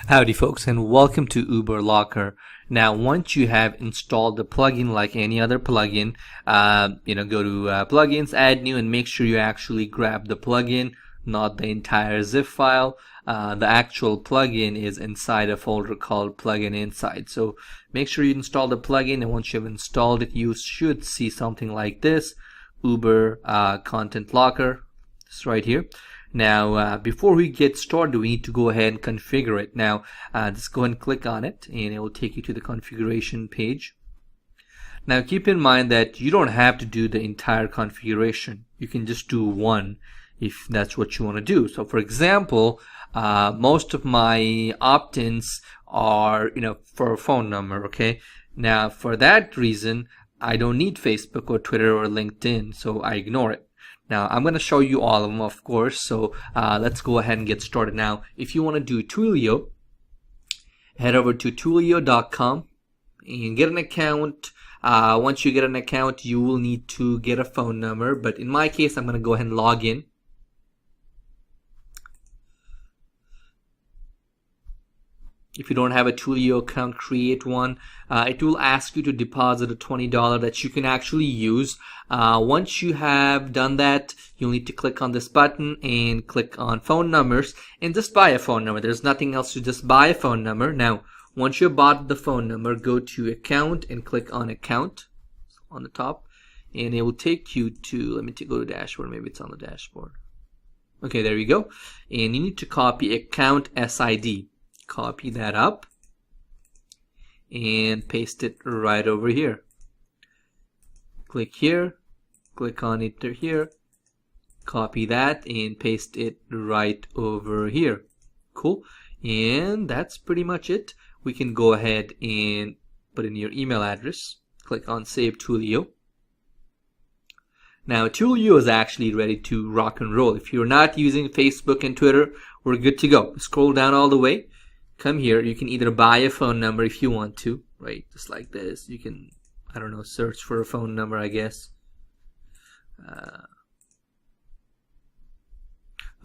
Howdy folks, and welcome to Uber Locker. Now once you have installed the plugin like any other plugin, go to plugins, add new, and make sure you actually grab the plugin, not the entire zip file. The actual plugin is inside a folder called plugin inside. So make sure you install the plugin, and once you have installed it, you should see something like this, Uber Content Locker. It's right here. Now, before we get started, we need to go ahead and configure it. Now, just go ahead and click on it, and it will take you to the configuration page. Now, keep in mind that you don't have to do the entire configuration. You can just do one if that's what you want to do. So, for example, most of my opt-ins are, for a phone number. Okay. Now, for that reason, I don't need Facebook or Twitter or LinkedIn, so I ignore it. Now, I'm going to show you all of them, of course, so let's go ahead and get started. Now, if you want to do Twilio, head over to twilio.com and get an account. Once you get an account, you will need to get a phone number, but in my case, I'm going to go ahead and log in. If you don't have a Twilio account, create one. It will ask you to deposit a $20 that you can actually use. Once you have done that, you'll need to click on this button and click on phone numbers and just buy a phone number. There's nothing else to just buy a phone number. Now, once you've bought the phone number, go to account and click on account on the top, and it will take you to, let me go to dashboard. Maybe it's on the dashboard. Okay, there you go. And you need to copy account SID. Copy that up and paste it right over here. Click here, click on it here, copy that and paste it right over here. Cool. And that's pretty much it. We can go ahead and put in your email address. Click on Save Twilio. Now Twilio is actually ready to rock and roll. If you're not using Facebook and Twitter, we're good to go. Scroll down all the way. Come here. You can either buy a phone number if you want to, right? Just like this. You can, I don't know, search for a phone number, I guess.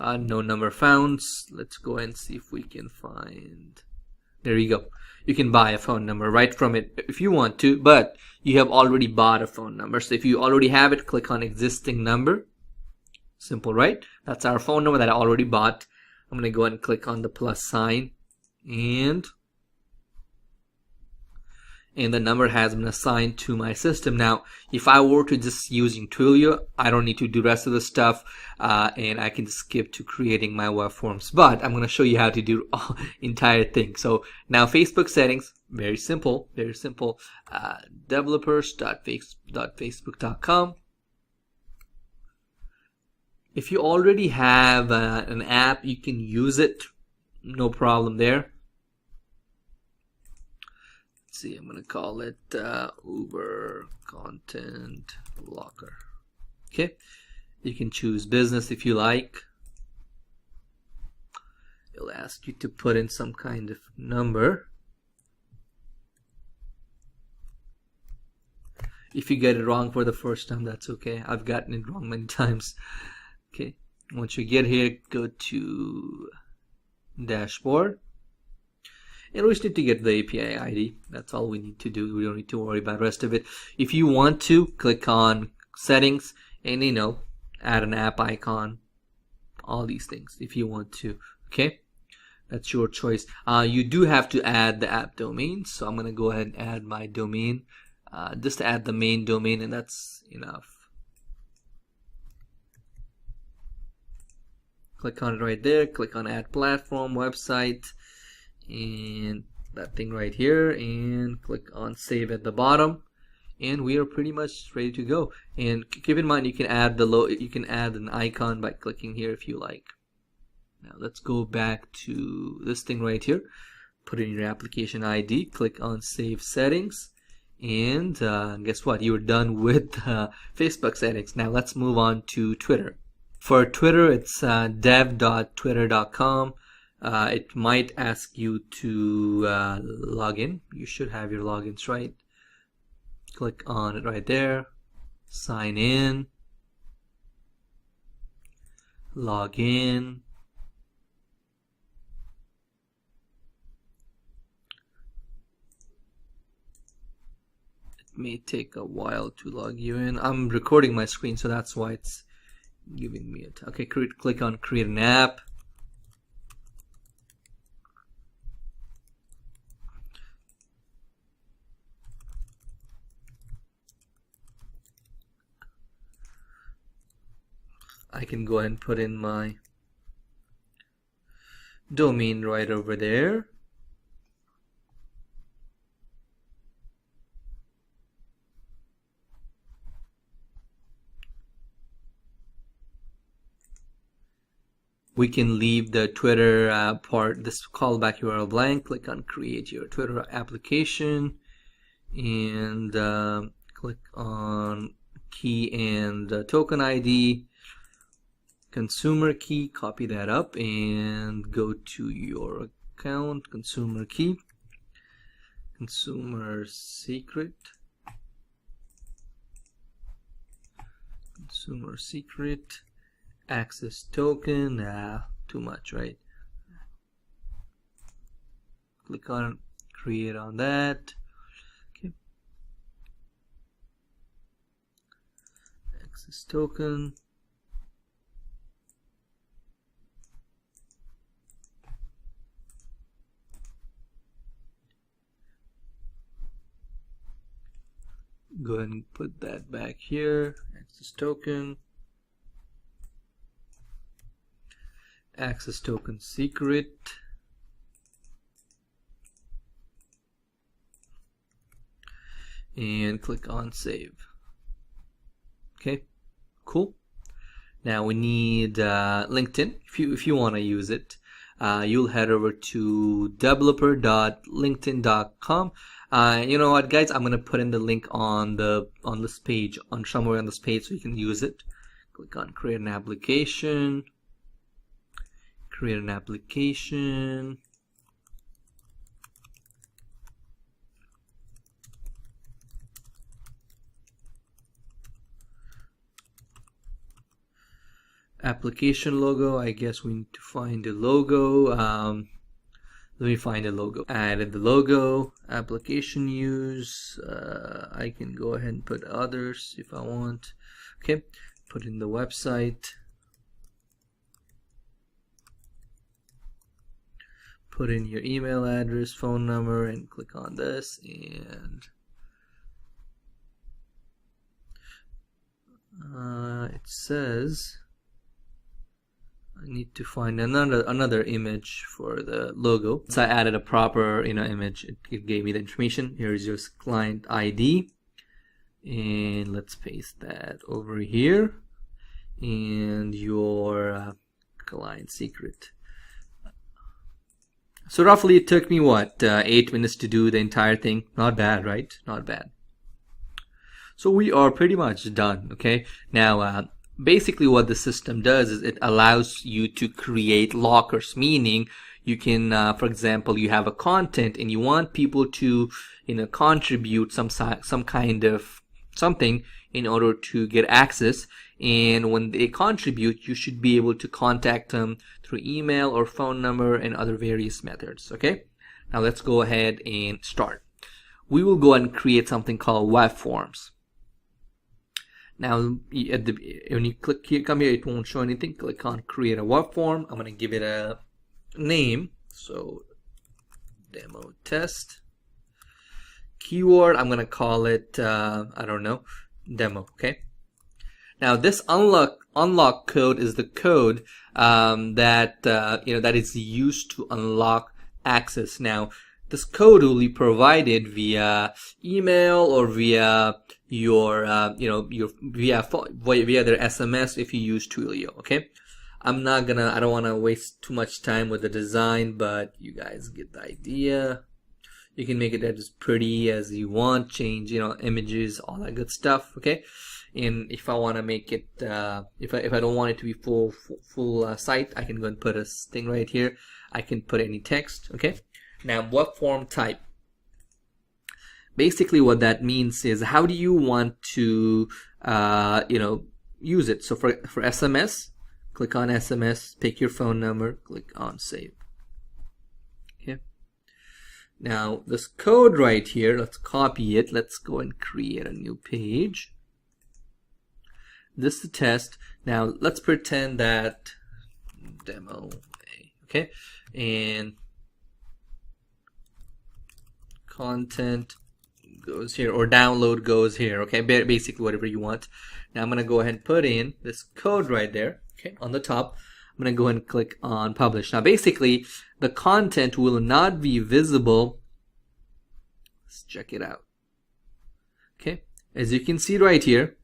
No number found. Let's go and see if we can find. There you go. You can buy a phone number right from it if you want to, but you have already bought a phone number. So if you already have it, click on existing number. Simple, right? That's our phone number that I already bought. I'm going to go ahead and click on the plus sign. And the number has been assigned to my system. Now, if I were to just using Twilio, I don't need to do the rest of the stuff, and I can just skip to creating my web forms. But I'm going to show you how to do entire thing. So now Facebook settings, very simple, very simple. Developers.facebook.com. If you already have an app, you can use it. No problem there. Let's see, I'm going to call it Uber Content Locker. Okay. You can choose business if you like. It'll ask you to put in some kind of number. If you get it wrong for the first time, that's okay. I've gotten it wrong many times. Okay. Once you get here, go to dashboard, and we just need to get the API ID. That's all we need to do. We don't need to worry about the rest of it. If you want to, click on settings and add an app icon, all these things if you want to. Okay, that's your choice. You do have to add the app domain, so I'm going to go ahead and add my domain. Just add the main domain, and that's enough. Click on it right there, click on add platform, website, and that thing right here, and click on save at the bottom, and we are pretty much ready to go. And keep in mind, you can add an icon by clicking here if you like. Now let's go back to this thing right here. Put in your application ID, click on save settings, and guess what? You're done with Facebook settings. Now let's move on to Twitter. For Twitter, it's dev.twitter.com. It might ask you to log in. You should have your logins right. Click on it right there. Sign in. Log in. may take a while to log you in. I'm recording my screen, so that's why it's giving me it. Okay, click on create an app. I can go ahead and put in my domain right over there. We can leave the Twitter part, this callback URL blank. Click on create your Twitter application and click on key and token ID. Consumer key, copy that up and go to your account, consumer key, consumer secret, access token, too much, right? Click on create on that. Okay. Access token. Go ahead and put that back here. Access token. Access token secret. And click on save. Okay, cool. Now we need LinkedIn. If you want to use it, you'll head over to developer.linkedin.com. You know what, guys? I'm gonna put in the link on this page, on somewhere on this page, so you can use it. Click on create an application. Create an application. Application logo. I guess we need to find a logo. Let me find a logo. Added the logo. Application use. I can go ahead and put others if I want. Okay. Put in the website. Put in your email address, phone number, and click on this. And it says I need to find another image for the logo. So I added a proper image. It gave me the information. Here's your client ID, and let's paste that over here, and your client secret. So roughly it took me what, 8 minutes to do the entire thing. Not bad, right? Not bad. So we are pretty much done. Okay, now basically what the system does is it allows you to create lockers, meaning you can, for example, you have a content and you want people to contribute some kind of something in order to get access, and when they contribute you should be able to contact them through email or phone number and other various methods. Okay, now let's go ahead and start. We will go and create something called web forms. Now when you click here, come here, it won't show anything. Click on create a web form. I'm going to give it a name, so demo test. Keyword, I'm going to call it I don't know, demo. Okay, now this unlock code is the code that that is used to unlock access. Now this code will be provided via email or via your via their SMS if you use Twilio. Okay, I don't want to waste too much time with the design, but you guys get the idea. You can make it as pretty as you want, change images, all that good stuff. Okay, and if I want to make it if I don't want it to be full site, I can go and put a thing right here. I can put any text. Okay, now web form type. Basically what that means is how do you want to use it. So for SMS, click on SMS, pick your phone number, click on save. Okay, Now this code right here, let's copy it. Let's go and create a new page. This is the test. Now let's pretend that demo, okay, and content goes here, or download goes here, okay, basically whatever you want. Now I'm gonna go ahead and put in this code right there, okay, on the top. I'm gonna go ahead and click on publish. Now basically the content will not be visible. Let's check it out. Okay, as you can see right here,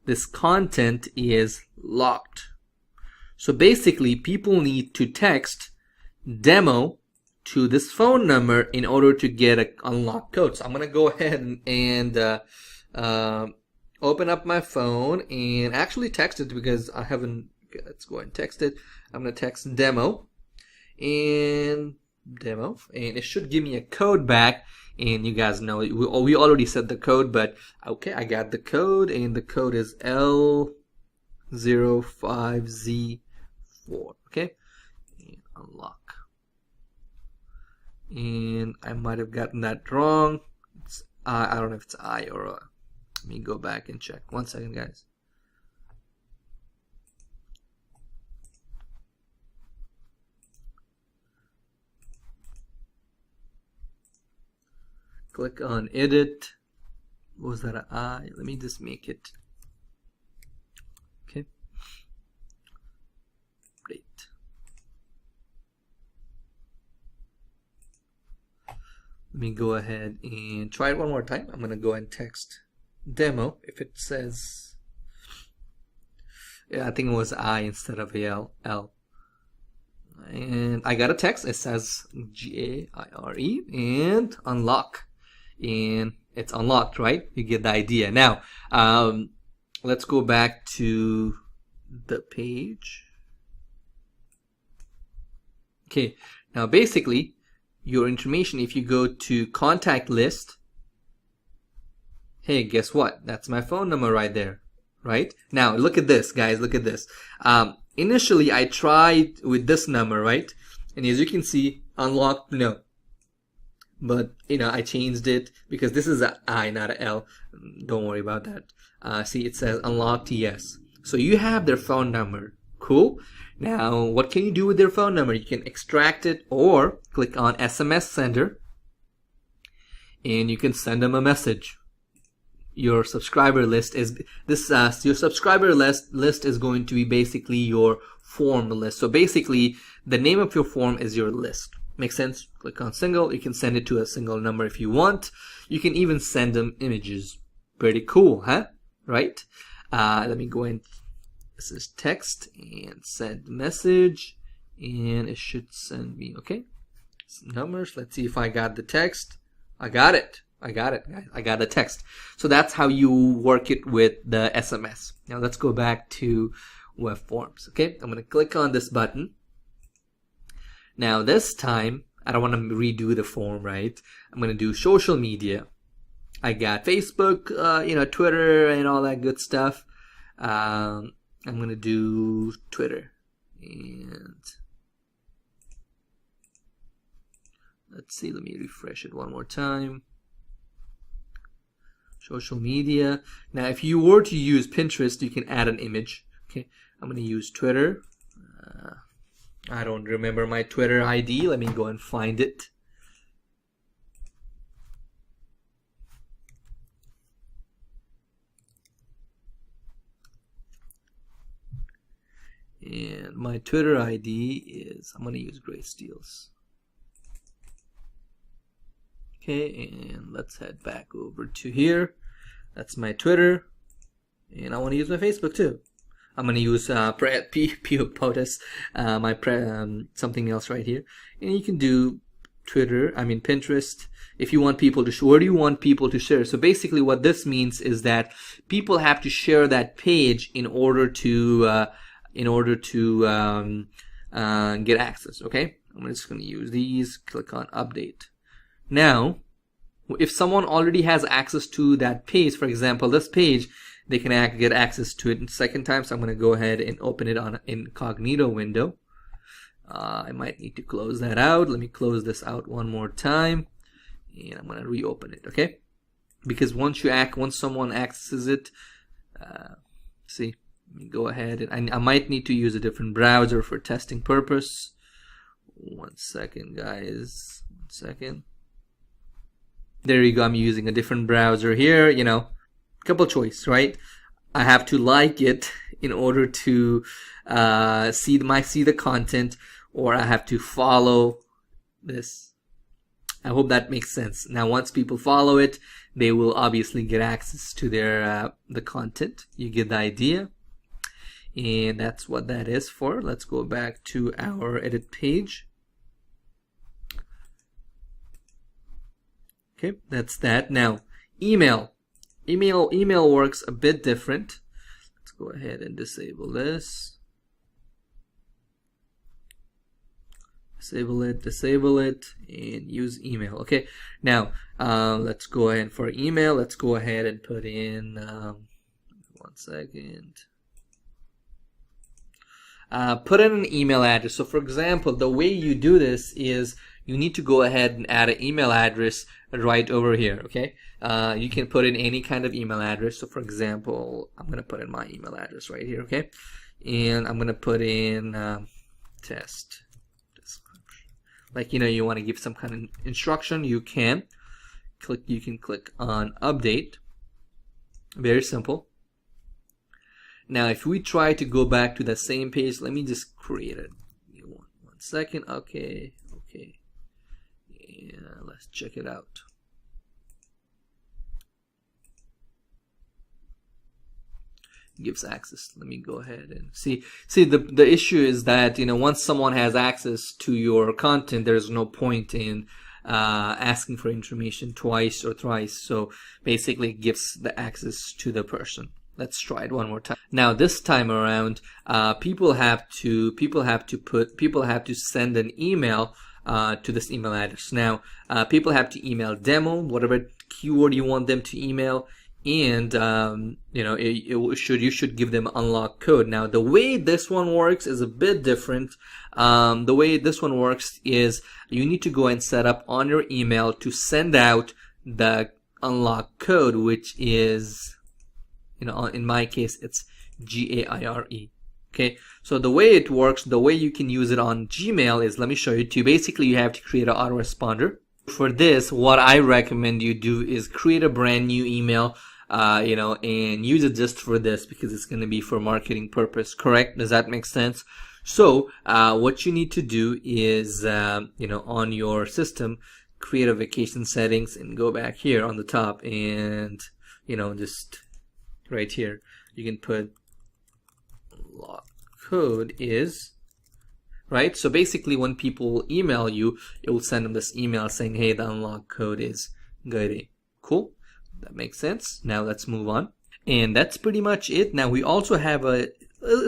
this content is locked. So basically people need to text demo to this phone number in order to get an unlocked code. So I'm gonna go ahead and open up my phone and actually text it, because I haven't. Okay, let's go ahead and text it. I'm gonna text demo, and it should give me a code back. And you guys know we already said the code, but okay, I got the code, and the code is L05Z4. Okay, and unlock. And I might have gotten that wrong. It's I don't know if it's I or a. Let me go back and check. 1 second, guys. Click on edit. What was that? An I? Let me just make it. Okay. Great. Let me go ahead and try it one more time. I'm gonna go ahead and text demo. If it says, yeah, I think it was I instead of L. And I got a text. It says GAIRE and unlock, and it's unlocked, right? You get the idea. Now let's go back to the page. Okay, now basically your information, if you go to contact list, hey, guess what? That's my phone number right there, right? Now look at this, guys, look at this. Initially I tried with this number, right? And as you can see, unlocked, no. But you know, I changed it because this is a I, not a L. Don't worry about that. See, it says unlocked, yes. So you have their phone number. Cool. Now what can you do with their phone number? You can extract it or click on SMS sender, and you can send them a message. Your subscriber list is this. Your subscriber list is going to be basically your form list. So basically, the name of your form is your list. Makes sense? Click on single. You can send it to a single number if you want. You can even send them images. Pretty cool, huh? Right? Let me go in. This is text and send message, and it should send me, okay, some numbers. Let's see if I got the text. I got it. I got the text. So that's how you work it with the SMS. Now let's go back to web forms. Okay, I'm going to click on this button. Now this time I don't want to redo the form, right? I'm going to do social media. I got Facebook, Twitter and all that good stuff. I'm going to do Twitter, and let's see, let me refresh it one more time. Social media. Now if you were to use Pinterest, you can add an image. Okay, I'm going to use Twitter. I don't remember my Twitter ID. Let me go and find it. And my Twitter ID is, I'm going to use Great Steals. Okay, and let's head back over to here. That's my Twitter. And I want to use my Facebook too. I'm going to use POTUS, something else right here. And you can do Pinterest. If you want people to, where do you want people to share? So basically what this means is that people have to share that page in order to get access. Okay, I'm just going to use these. Click on update. Now, if someone already has access to that page, for example, this page, they can get access to it in second time. So I'm going to go ahead and open it on an incognito window. I might need to close that out. Let me close this out one more time. and I'm going to reopen it, okay? Because once someone accesses it, see, let me go ahead and I might need to use a different browser for testing purpose. 1 second, guys. 1 second. There you go. I'm using a different browser here. You know, couple choice, right? I have to like it in order to see the content, or I have to follow this. I hope that makes sense. Now, once people follow it, they will obviously get access to their the content. You get the idea, and that's what that is for. Let's go back to our edit page. Okay, that's that. Now, email works a bit different. Let's go ahead and disable this. Disable it, and use email. Okay, now let's go ahead for email. Let's go ahead and put in 1 second. Put in an email address. So for example, the way you do this is you need to go ahead and add an email address right over here. Okay, you can put in any kind of email address. So for example, I'm gonna put in my email address right here. Okay, and I'm gonna put in test description. Like, you know, you want to give some kind of instruction, you can click on update. Very simple. Now, if we try to go back to the same page, let me just create it. 1 second. Okay. Yeah, let's check it out. Gives access. Let me go ahead and see. The issue is that, you know, once someone has access to your content, there's no point in asking for information twice or thrice. So basically, it gives the access to the person. Let's try it one more time. Now, this time around, people have to send an email to this email address. Now, people have to email demo, whatever keyword you want them to email, and you know, you should give them unlock code. Now, the way this one works is a bit different. The way this one works is you need to go and set up on your email to send out the unlock code, which is, you know, in my case, it's GAIRE. Okay, so the way it works, the way you can use it on Gmail is, let me show you too. Basically, you have to create an autoresponder. For this, what I recommend you do is create a brand new email, you know, and use it just for this, because it's going to be for marketing purpose. Correct? Does that make sense? So, what you need to do is, you know, on your system, create a vacation settings and go back here on the top, and, you know, just right here, you can put unlock code is, right? So basically, when people email you, it will send them this email saying, hey, the unlock code is good. Cool. That makes sense. Now let's move on. And that's pretty much it. Now we also have a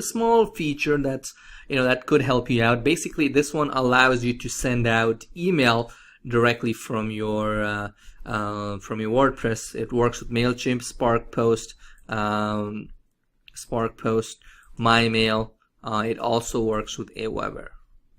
small feature that's, you know, that could help you out. Basically, this one allows you to send out email directly from your WordPress. It works with MailChimp, Spark Post, MyMail. It also works with Aweber.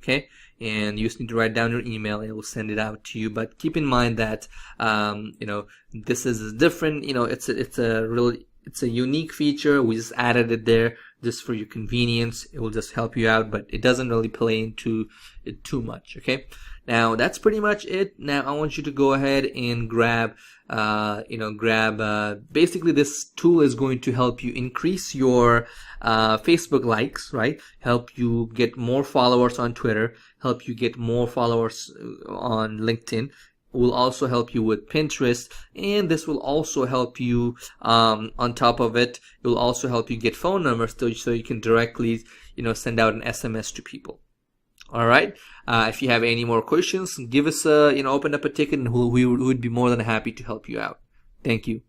Okay, and you just need to write down your email, and it will send it out to you. But keep in mind that you know, this is different. You know, it's a unique feature. We just added it there just for your convenience. It will just help you out, but it doesn't really play into it too much. Okay, now that's pretty much it. Now I want you to go ahead and grab basically, this tool is going to help you increase your Facebook likes, right? Help you get more followers on Twitter, help you get more followers on LinkedIn. Will also help you with Pinterest, and this will also help you, on top of it, it will also help you get phone numbers so you can directly, you know, send out an SMS to people. All right. If you have any more questions, give us a, you know, open up a ticket, and we would be more than happy to help you out. Thank you.